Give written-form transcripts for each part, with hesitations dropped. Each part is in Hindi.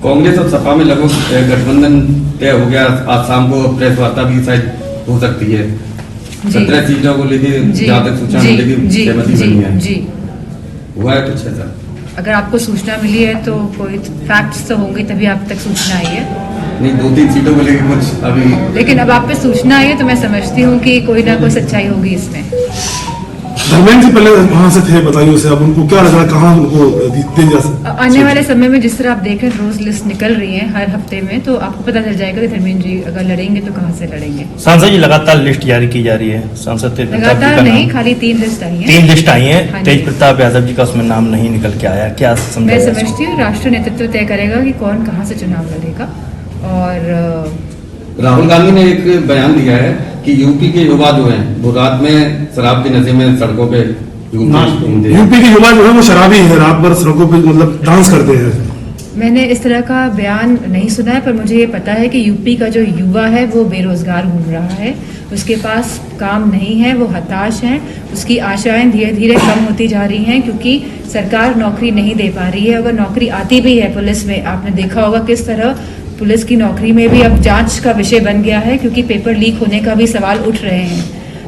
कांग्रेस और सपा में लगभग गठबंधन तय हो गया। आज शाम को प्रेस वार्ता भी शायद हो सकती है। 17 सीटों को लेके जहाँ तक सूचना मिलेगी सहमति बनी है। जी हुआ है कुछ ऐसा? अगर आपको सूचना मिली है तो कोई फैक्ट्स तो होंगे तभी आप तक सूचना आई है। नहीं, 2-3 सीटों को लेके कुछ अभी, लेकिन अब आप पे सूचना आई है तो मैं समझती हूँ कि कोई ना कोई सच्चाई होगी इसमें। धर्मेंद्र जी पहले वहां से थे, बताइए उसे, अब उनको क्या लग रहा है, कहाँ उनको दिया जा सकता? आने वाले समय में जिस तरह आप देख रहे हैं रोज लिस्ट निकल रही है हर हफ्ते में, तो आपको पता चल जाएगा कि धर्मेंद्र जी अगर लड़ेंगे तो कहाँ से लड़ेंगे। सांसद जी लगातार लिस्ट जारी की जा रही है। सांसद लगातार नहीं, खाली 3 लिस्ट आई है। 3 लिस्ट आई है। हाँ, तेज प्रताप यादव जी का उसमें नाम नहीं निकल के आया। क्या मैं समझती हूँ राष्ट्रीय नेतृत्व तय करेगा कि कौन कहाँ से चुनाव लड़ेगा। और राहुल गांधी ने एक बयान दिया है कि यूपी के युवा जो हैं वो रात में शराब के नशे में सड़कों पे यूपी के युवा जो है वो शराबी है, रात भर सड़कों पे मतलब डांस करते हैं। मैंने इस तरह का बयान नहीं सुना है, पर मुझे ये पता है कि यूपी का जो युवा है वो बेरोजगार घूम रहा है, उसके पास काम नहीं है, वो हताश है, उसकी आशाएं धीरे धीरे कम होती जा रही हैं क्योंकि सरकार नौकरी नहीं दे पा रही है। अगर नौकरी आती भी है पुलिस में, आपने देखा होगा किस तरह पुलिस की नौकरी में भी अब जांच का विषय बन गया है क्योंकि पेपर लीक होने का भी सवाल उठ रहे हैं।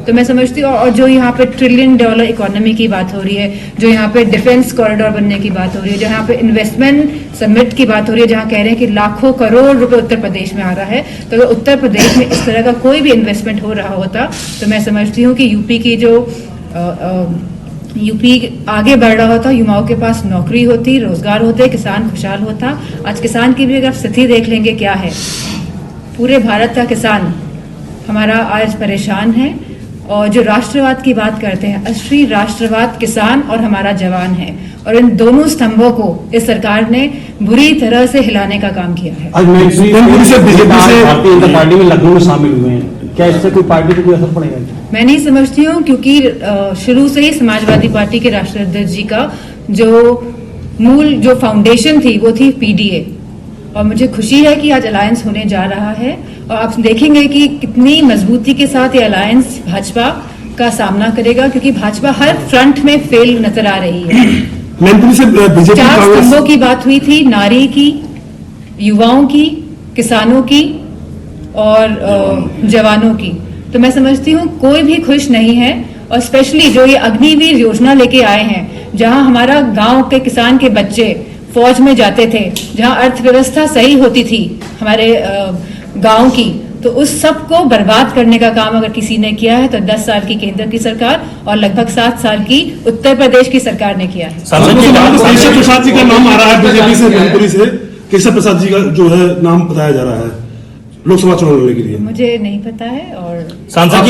तो मैं समझती हूँ, और जो यहाँ पे $1 ट्रिलियन इकोनॉमी की बात हो रही है, जो यहाँ पे डिफेंस कॉरिडोर बनने की बात हो रही है, जो यहाँ पे इन्वेस्टमेंट समिट की बात हो रही है, जहाँ कह रहे हैं कि लाखों करोड़ रुपए उत्तर प्रदेश में आ रहा है, तो अगर उत्तर प्रदेश में इस तरह का कोई भी इन्वेस्टमेंट हो रहा होता तो मैं समझती हूँ कि यूपी की जो यूपी आगे बढ़ रहा होता, युवाओं के पास नौकरी होती, रोजगार होते, किसान खुशहाल होता। आज किसान की भी अगर स्थिति देख लेंगे क्या है, पूरे भारत का किसान हमारा आज परेशान है। और जो राष्ट्रवाद की बात करते हैं, असली राष्ट्रवाद किसान और हमारा जवान है, और इन दोनों स्तंभों को इस सरकार ने बुरी तरह से हिलाने का काम किया है। आज बीजेपी से भारतीय जनता पार्टी में लखनऊ में शामिल हुए हैं, क्या इससे कोई पार्टी को कोई असर पड़ेगा? मैं नहीं समझती हूँ क्योंकि शुरू से ही समाजवादी पार्टी के राष्ट्रीय अध्यक्ष जी का जो मूल जो फाउंडेशन थी वो थी पीडीए, और मुझे खुशी है कि आज अलायंस होने जा रहा है और आप देखेंगे कि कितनी मजबूती के साथ ये अलायंस भाजपा का सामना करेगा क्योंकि भाजपा हर फ्रंट में फेल नजर आ रही है। मैनपुरी से बीजेपी 4 स्तंभों की बात हुई थी, नारी की, युवाओं की, किसानों की और जवानों की। तो मैं समझती हूँ कोई भी खुश नहीं है, और स्पेशली जो ये अग्निवीर योजना लेके आए हैं, जहां हमारा गांव के किसान के बच्चे फौज में जाते थे, जहां अर्थव्यवस्था सही होती थी हमारे गांव की, तो उस सब को बर्बाद करने का काम अगर किसी ने किया है तो 10 साल की केंद्र की सरकार और लगभग 7 साल की उत्तर प्रदेश की सरकार ने किया है। केशव प्रसाद जी का नाम आ रहा है बीजेपी से, मैनपुरी से केशव प्रसाद जी का जो है नाम बताया जा रहा है लोकसभा चुनाव लड़ने के लिए। मुझे नहीं पता है। और सांसद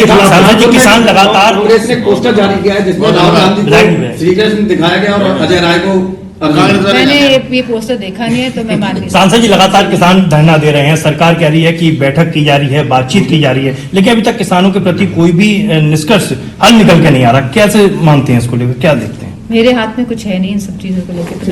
जी किसान लगातार कांग्रेस ने पोस्टर जारी किया है जिसमें राहुल गांधी को श्री कृष्ण दिखाया गया और अजय राय को। मैंने ये पोस्टर देखा नहीं है तो मैं मान नहीं। सांसद जी लगातार किसान धरना दे रहे हैं, सरकार कह रही है कि बैठक की जा रही है, बातचीत की जा रही है, लेकिन अभी तक किसानों के प्रति कोई भी निष्कर्ष हल निकल के नहीं आ रहा। कैसे मानते हैं इसको लेकर, क्या देखते हैं? मेरे हाथ में कुछ है नहीं इन सब चीजों को लेकर।